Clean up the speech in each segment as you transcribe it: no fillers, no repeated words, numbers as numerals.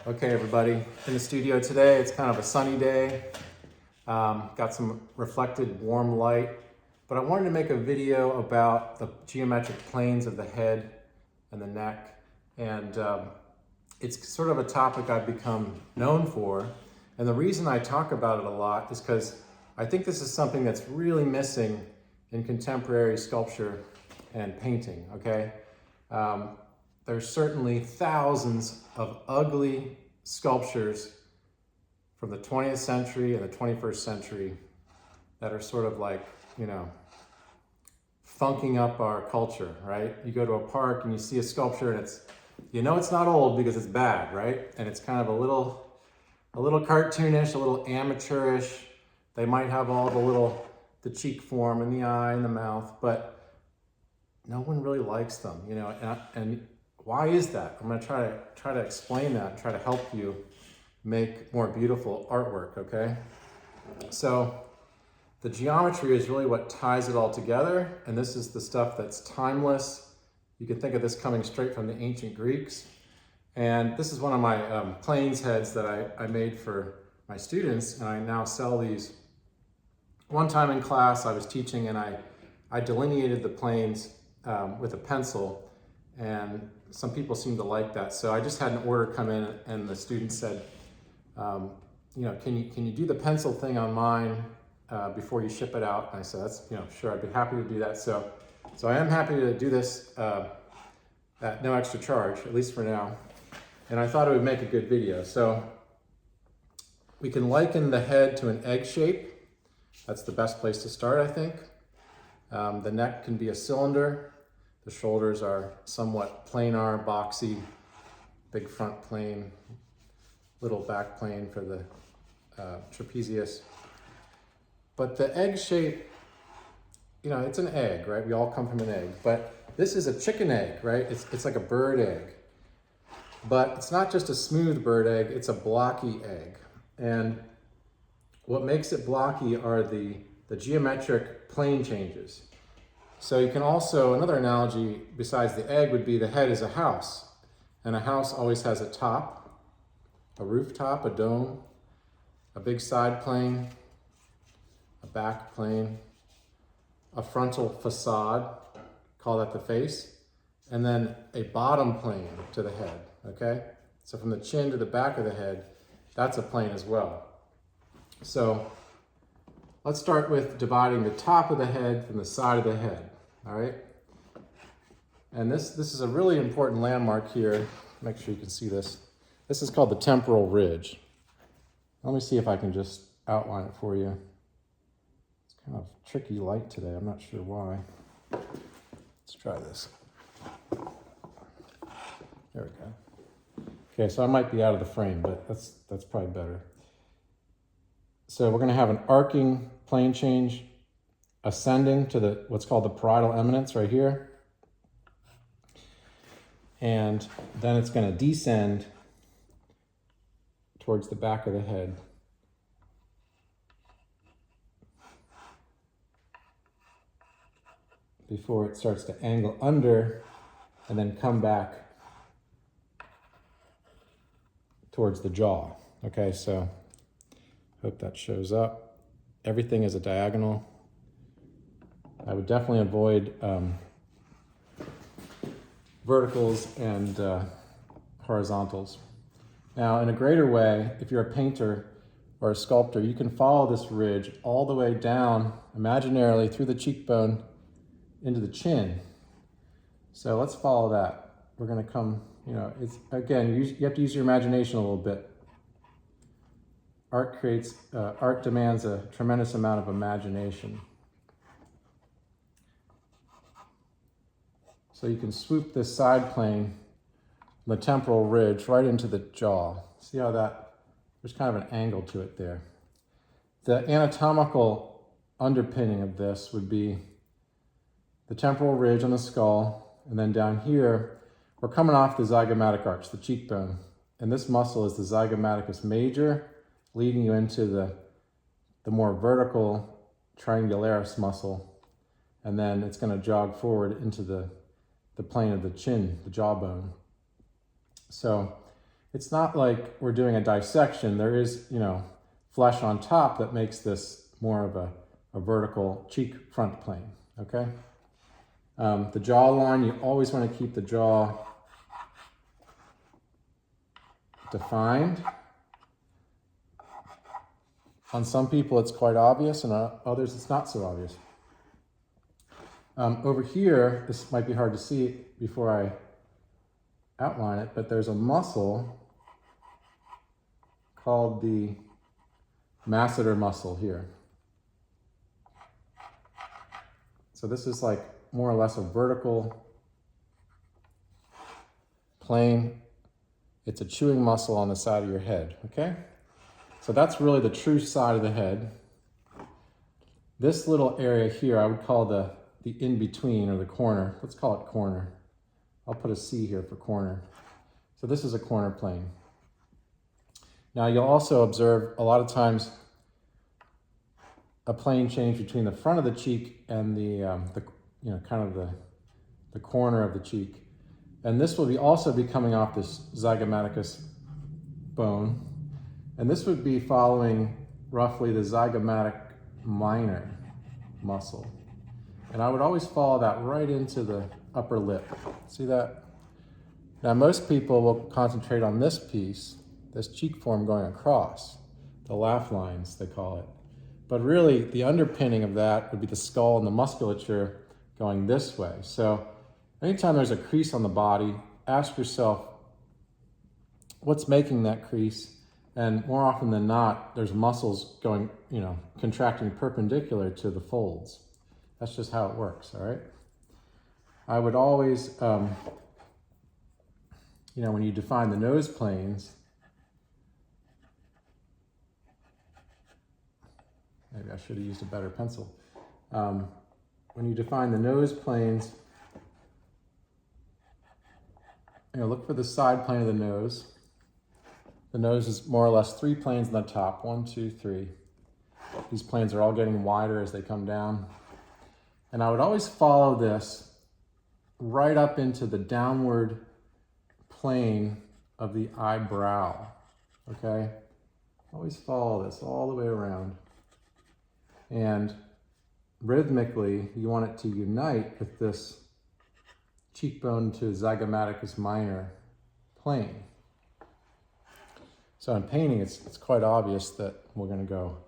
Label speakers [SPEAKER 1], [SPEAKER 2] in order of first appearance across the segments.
[SPEAKER 1] Okay, everybody, in the studio today, it's kind of a sunny day. Got some reflected warm light, but I wanted to make a video about the geometric planes of the head and the neck. And it's sort of a topic I've become known for. And the reason I talk about it a lot is because I think this is something that's really missing in contemporary sculpture and painting, okay? There's certainly thousands of ugly sculptures from the 20th century and the 21st century that are sort of like, funking up our culture, right? You go to a park and you see a sculpture and it's not old because it's bad, right? And it's kind of a little cartoonish, a little amateurish. They might have all the cheek form and the eye and the mouth, but no one really likes them, and why is that? I'm going to try to explain that and try to help you make more beautiful artwork, okay? So the geometry is really what ties it all together, and this is the stuff that's timeless. You can think of this coming straight from the ancient Greeks. And this is one of my planes heads that I made for my students, and I now sell these. One time in class I was teaching and I delineated the planes with a pencil, and some people seem to like that. So I just had an order come in and the student said, can you do the pencil thing on mine before you ship it out? And I said, sure, I'd be happy to do that. So I am happy to do this at no extra charge, at least for now. And I thought it would make a good video. So we can liken the head to an egg shape. That's the best place to start, I think. The neck can be a cylinder. The shoulders are somewhat planar, boxy, big front plane, little back plane for the trapezius. But the egg shape, it's an egg, right? We all come from an egg, but this is a chicken egg, right? It's like a bird egg. But it's not just a smooth bird egg, it's a blocky egg. And what makes it blocky are the geometric plane changes. So you can also, another analogy besides the egg would be the head is a house. And a house always has a top, a rooftop, a dome, a big side plane, a back plane, a frontal facade, call that the face, and then a bottom plane to the head, okay? So from the chin to the back of the head, that's a plane as well. So let's start with dividing the top of the head from the side of the head, all right? And this is a really important landmark here. Make sure you can see this. This is called the Temporal Ridge. Let me see if I can just outline it for you. It's kind of tricky light today. I'm not sure why. Let's try this. There we go. Okay, so I might be out of the frame, but that's probably better. So we're going to have an arcing plane change ascending to what's called the parietal eminence right here. And then it's going to descend towards the back of the head. Before it starts to angle under and then come back towards the jaw. Okay, so hope that shows up. Everything is a diagonal. I would definitely avoid verticals and horizontals. Now, in a greater way, if you're a painter or a sculptor, you can follow this ridge all the way down, imaginarily, through the cheekbone into the chin. So let's follow that. We're going to come, you have to use your imagination a little bit. Art demands a tremendous amount of imagination. So you can swoop this side plane, the temporal ridge, right into the jaw. See how there's kind of an angle to it there. The anatomical underpinning of this would be the temporal ridge on the skull, and then down here, we're coming off the zygomatic arch, the cheekbone. And this muscle is the zygomaticus major, leading you into the more vertical triangularis muscle. And then it's going to jog forward into the plane of the chin, the jawbone. So it's not like we're doing a dissection. There is, you know, flesh on top that makes this more of a vertical cheek front plane, okay? The jawline, you always want to keep the jaw defined. On some people it's quite obvious, and on others it's not so obvious. Over here, this might be hard to see before I outline it, but there's a muscle called the masseter muscle here. So this is like more or less a vertical plane. It's a chewing muscle on the side of your head, okay? So that's really the true side of the head. This little area here, I would call the in-between or the corner. Let's call it corner. I'll put a C here for corner. So this is a corner plane. Now you'll also observe a lot of times a plane change between the front of the cheek and the corner of the cheek. And this will also be coming off this zygomaticus bone. And this would be following roughly the zygomatic minor muscle. And I would always follow that right into the upper lip. See that? Now most people will concentrate on this piece, this cheek form going across, the laugh lines they call it. But really the underpinning of that would be the skull and the musculature going this way. So anytime there's a crease on the body, ask yourself, what's making that crease? And more often than not, there's muscles going, you know, contracting perpendicular to the folds. That's just how it works, all right? I would always, you know, when you define the nose planes, maybe I should have used a better pencil. When you define the nose planes, you know, look for the side plane of the nose. The nose is more or less 3 planes on the top, 1, 2, 3. These planes are all getting wider as they come down. And I would always follow this right up into the downward plane of the eyebrow, okay? Always follow this all the way around. And rhythmically, you want it to unite with this cheekbone to zygomaticus minor plane. So in painting, it's quite obvious that we're going to go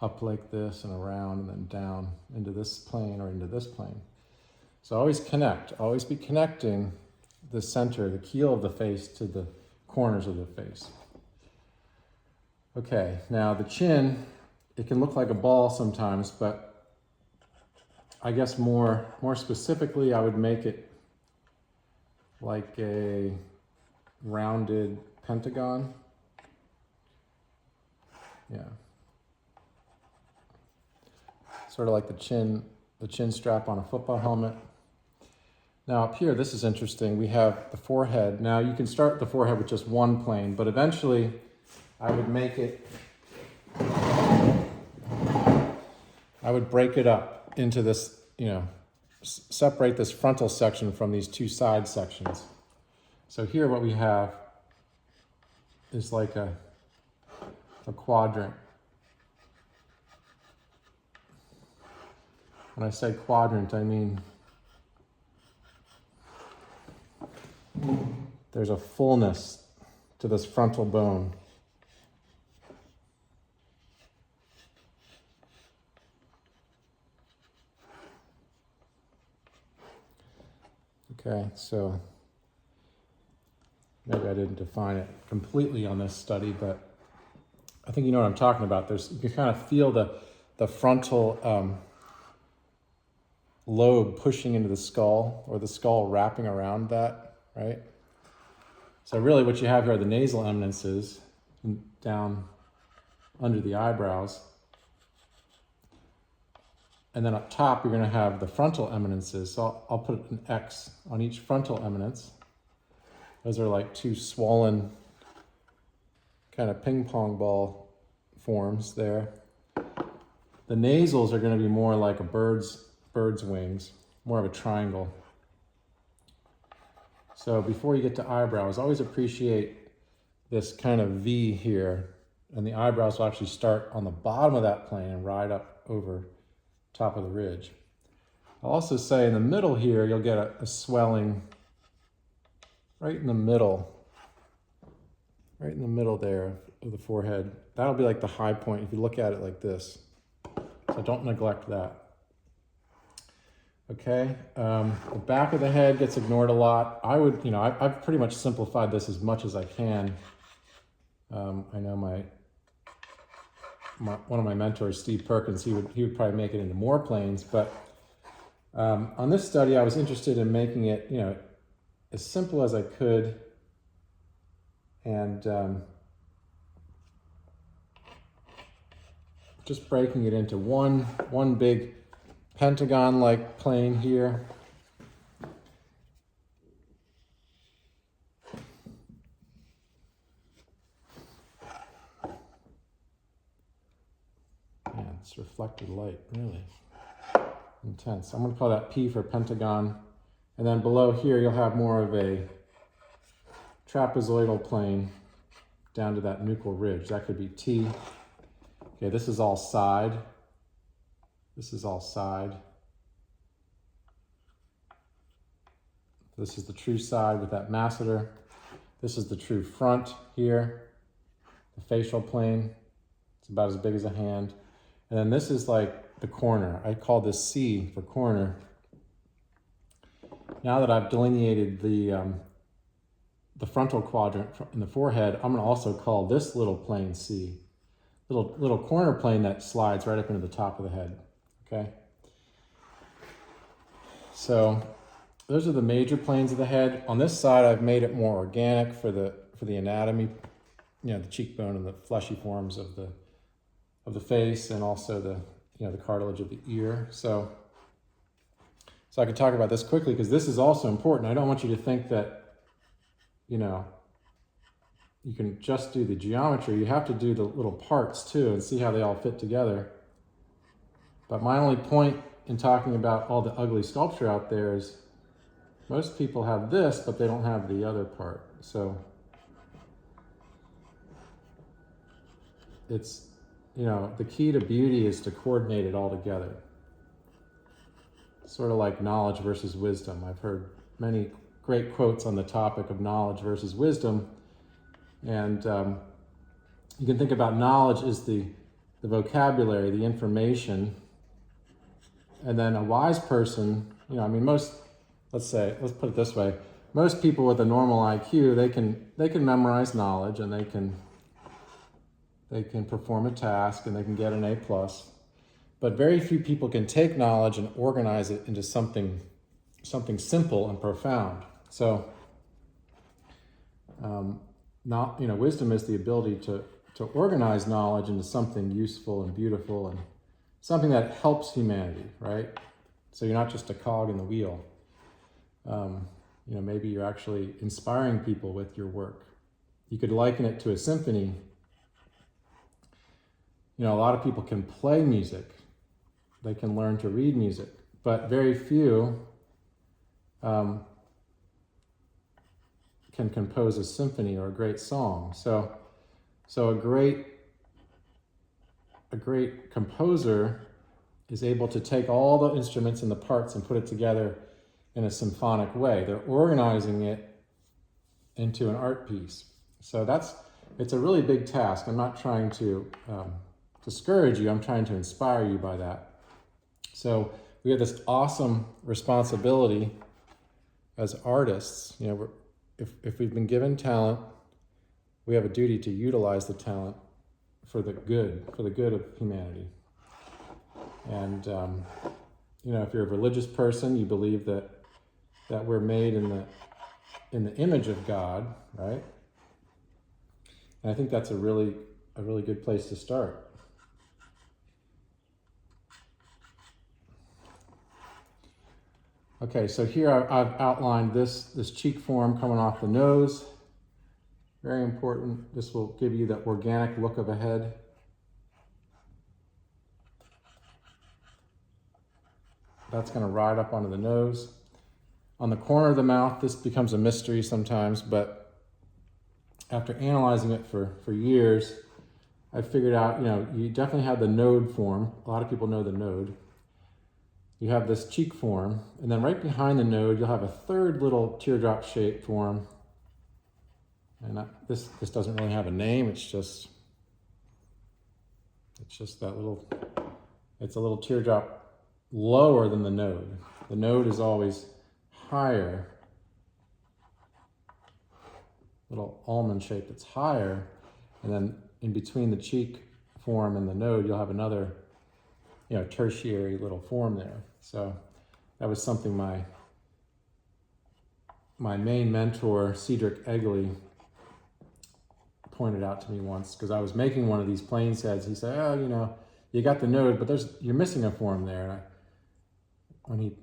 [SPEAKER 1] up like this and around and then down into this plane or into this plane. So always connect, always be connecting the center, the keel of the face to the corners of the face. Okay, now the chin, it can look like a ball sometimes, but I guess more specifically, I would make it like a rounded pentagon. Yeah. Sort of like the chin strap on a football helmet. Now up here, this is interesting. We have the forehead. Now you can start the forehead with just one plane, but eventually I would make it, I would break it up into this, you know, separate this frontal section from these 2 side sections. So here what we have is like a quadrant. When I say quadrant, I mean there's a fullness to this frontal bone. Okay, so maybe I didn't define it completely on this study, but I think you know what I'm talking about. You can kind of feel the frontal lobe pushing into the skull, or the skull wrapping around that, right? So really what you have here are the nasal eminences down under the eyebrows. And then up top, you're going to have the frontal eminences. So I'll put an X on each frontal eminence. Those are like 2 swollen kind of ping pong ball forms there. The nasals are going to be more like a bird's wings, more of a triangle. So before you get to eyebrows, always appreciate this kind of V here, and the eyebrows will actually start on the bottom of that plane and ride up over top of the ridge. I'll also say in the middle here, you'll get a swelling right in the middle there of the forehead. That'll be like the high point if you look at it like this. So don't neglect that. Okay, the back of the head gets ignored a lot. I've pretty much simplified this as much as I can. I know one of my mentors, Steve Perkins, he would probably make it into more planes, but on this study, I was interested in making it, as simple as I could, and just breaking it into one big pentagon-like plane here. Man, it's reflected light, really intense. I'm going to call that P for pentagon. And then below here, you'll have more of a trapezoidal plane down to that nuchal ridge. That could be T. Okay, this is all side. This is all side. This is the true side with that masseter. This is the true front here, the facial plane. It's about as big as a hand. And then this is like the corner. I call this C for corner. Now that I've delineated the frontal quadrant in the forehead, I'm going to also call this little plane C. Little corner plane that slides right up into the top of the head. Okay. So those are the major planes of the head. On this side, I've made it more organic for the anatomy, the cheekbone and the fleshy forms of the face, and also the cartilage of the ear. So I can talk about this quickly because this is also important. I don't want you to think that, you can just do the geometry. You have to do the little parts too and see how they all fit together. But my only point in talking about all the ugly sculpture out there is most people have this, but they don't have the other part. So it's, the key to beauty is to coordinate it all together. Sort of like knowledge versus wisdom. I've heard many great quotes on the topic of knowledge versus wisdom. And you can think about knowledge as the vocabulary, the information. And then a wise person, let's put it this way. Most people with a normal IQ, they can memorize knowledge, and they can perform a task, and they can get an A+. But very few people can take knowledge and organize it into something simple and profound. So, wisdom is the ability to organize knowledge into something useful and beautiful and something that helps humanity, right? So you're not just a cog in the wheel. Maybe you're actually inspiring people with your work. You could liken it to a symphony. A lot of people can play music. They can learn to read music, but very few can compose a symphony or a great song. So a great composer is able to take all the instruments and the parts and put it together in a symphonic way. They're organizing it into an art piece. So it's a really big task. I'm not trying to discourage you. I'm trying to inspire you by that. So we have this awesome responsibility as artists. If we've been given talent, we have a duty to utilize the talent for the good of humanity. And if you're a religious person, you believe that we're made in the image of God, right? And I think that's a really good place to start. Okay, so here I've outlined this cheek form coming off the nose. Very important. This will give you the organic look of a head. That's going to ride up onto the nose. On the corner of the mouth, this becomes a mystery sometimes, but after analyzing it for years, I figured out, you definitely have the node form. A lot of people know the node. You have this cheek form, and then right behind the node, you'll have a third little teardrop shape form. And this doesn't really have a name. It's just that little, it's a little teardrop lower than the node. The node is always higher. Little almond shape that's higher. And then in between the cheek form and the node, you'll have another, tertiary little form there. So that was something my main mentor, Cedric Egley, pointed out to me once, because I was making one of these planes heads. He said, "Oh, you got the node, but you're missing a form there." When he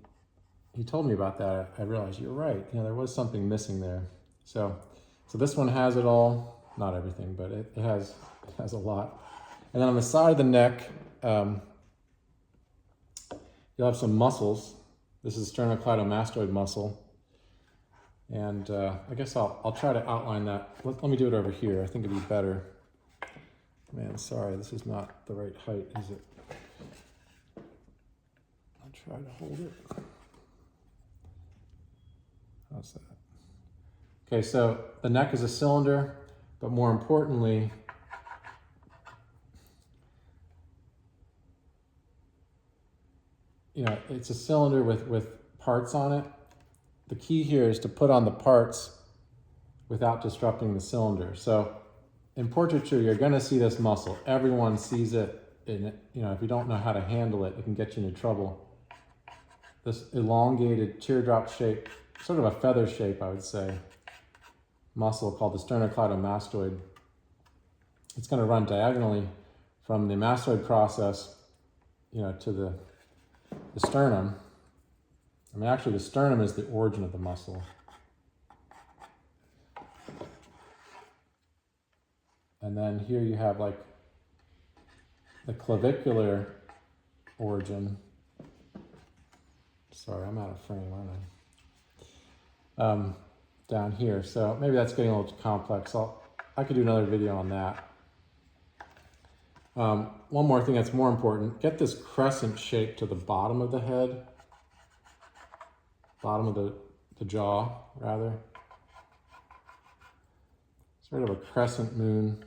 [SPEAKER 1] told me about that, I realized you're right. There was something missing there. So this one has it all. Not everything, but it has a lot. And then on the side of the neck, you'll have some muscles. This is sternocleidomastoid muscle. And I guess I'll try to outline that. Let me do it over here. I think it'd be better. Man, sorry, this is not the right height, is it? I'll try to hold it. How's that? Okay, so the neck is a cylinder, but more importantly, it's a cylinder with parts on it. The key here is to put on the parts without disrupting the cylinder. So in portraiture, you're going to see this muscle. Everyone sees it. And if you don't know how to handle it, it can get you into trouble. This elongated teardrop shape, sort of a feather shape, I would say, muscle called the sternocleidomastoid. It's going to run diagonally from the mastoid process, to the sternum. Actually, the sternum is the origin of the muscle. And then here you have like the clavicular origin. Sorry, I'm out of frame, aren't I? Down here. So maybe that's getting a little too complex. I could do another video on that. One more thing that's more important. Get this crescent shape to the bottom of the head. Bottom of the jaw, rather. Sort of a crescent moon.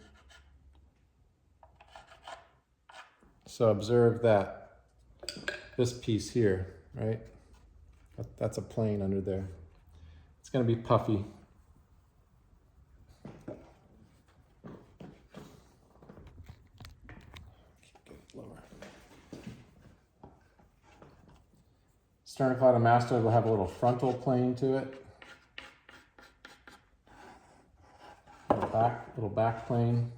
[SPEAKER 1] So observe that, this piece here, right? That's a plane under there. It's going to be puffy. Get it lower. Sternocleidomastoid will have a little frontal plane to it. Little back plane.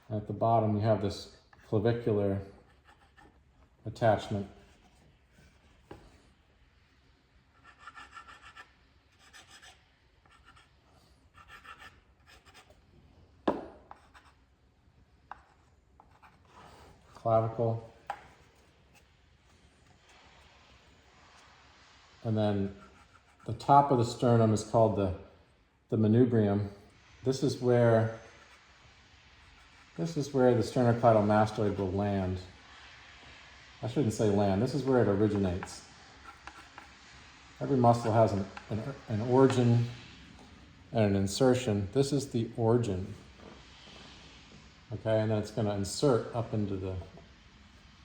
[SPEAKER 1] At the bottom, you have this clavicular attachment. Clavicle. And then the top of the sternum is called the manubrium. This is where the sternocleidomastoid will land. I shouldn't say land. This is where it originates. Every muscle has an origin and an insertion. This is the origin. Okay, and then it's going to insert up into the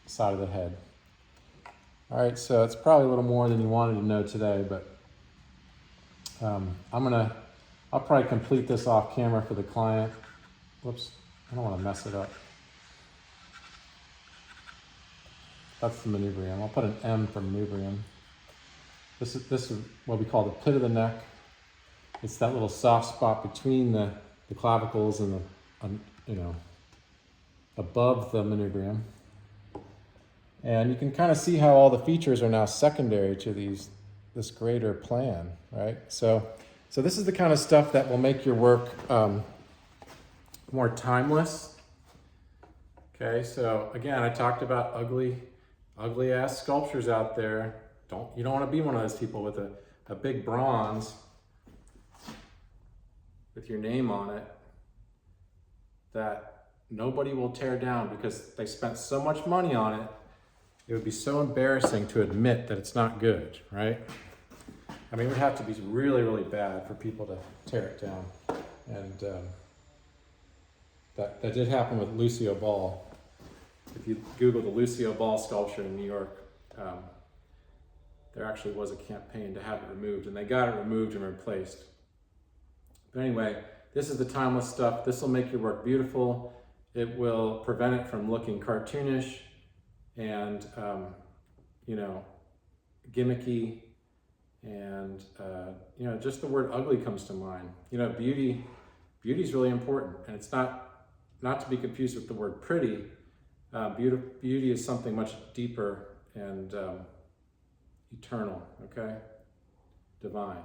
[SPEAKER 1] side of the head. All right, so it's probably a little more than you wanted to know today, but I'll probably complete this off camera for the client. Whoops, I don't want to mess it up. That's the manubrium. I'll put an M for manubrium. This is what we call the pit of the neck. It's that little soft spot between the clavicles and above the manubrium. And you can kind of see how all the features are now secondary to this greater plan, right? So this is the kind of stuff that will make your work more timeless. Okay, so again, I talked about ugly ass sculptures out there. You don't want to be one of those people with a big bronze with your name on it that nobody will tear down because they spent so much money on it. It would be so embarrassing to admit that it's not good, right? I mean, it would have to be really, really bad for people to tear it down. And that did happen with Lucio Ball. If you Google the Lucio Ball sculpture in New York, there actually was a campaign to have it removed, and they got it removed and replaced. But anyway, this is the timeless stuff. This will make your work beautiful. It will prevent it from looking cartoonish and, you know, gimmicky. And, you know, just the word ugly comes to mind. You know, beauty is really important. And it's not to be confused with the word pretty. Beauty is something much deeper and eternal, okay? Divine.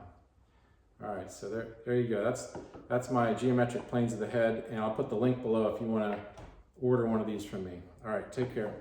[SPEAKER 1] All right, so there you go. That's my geometric planes of the head, and I'll put the link below if you want to order one of these from me. All right, take care.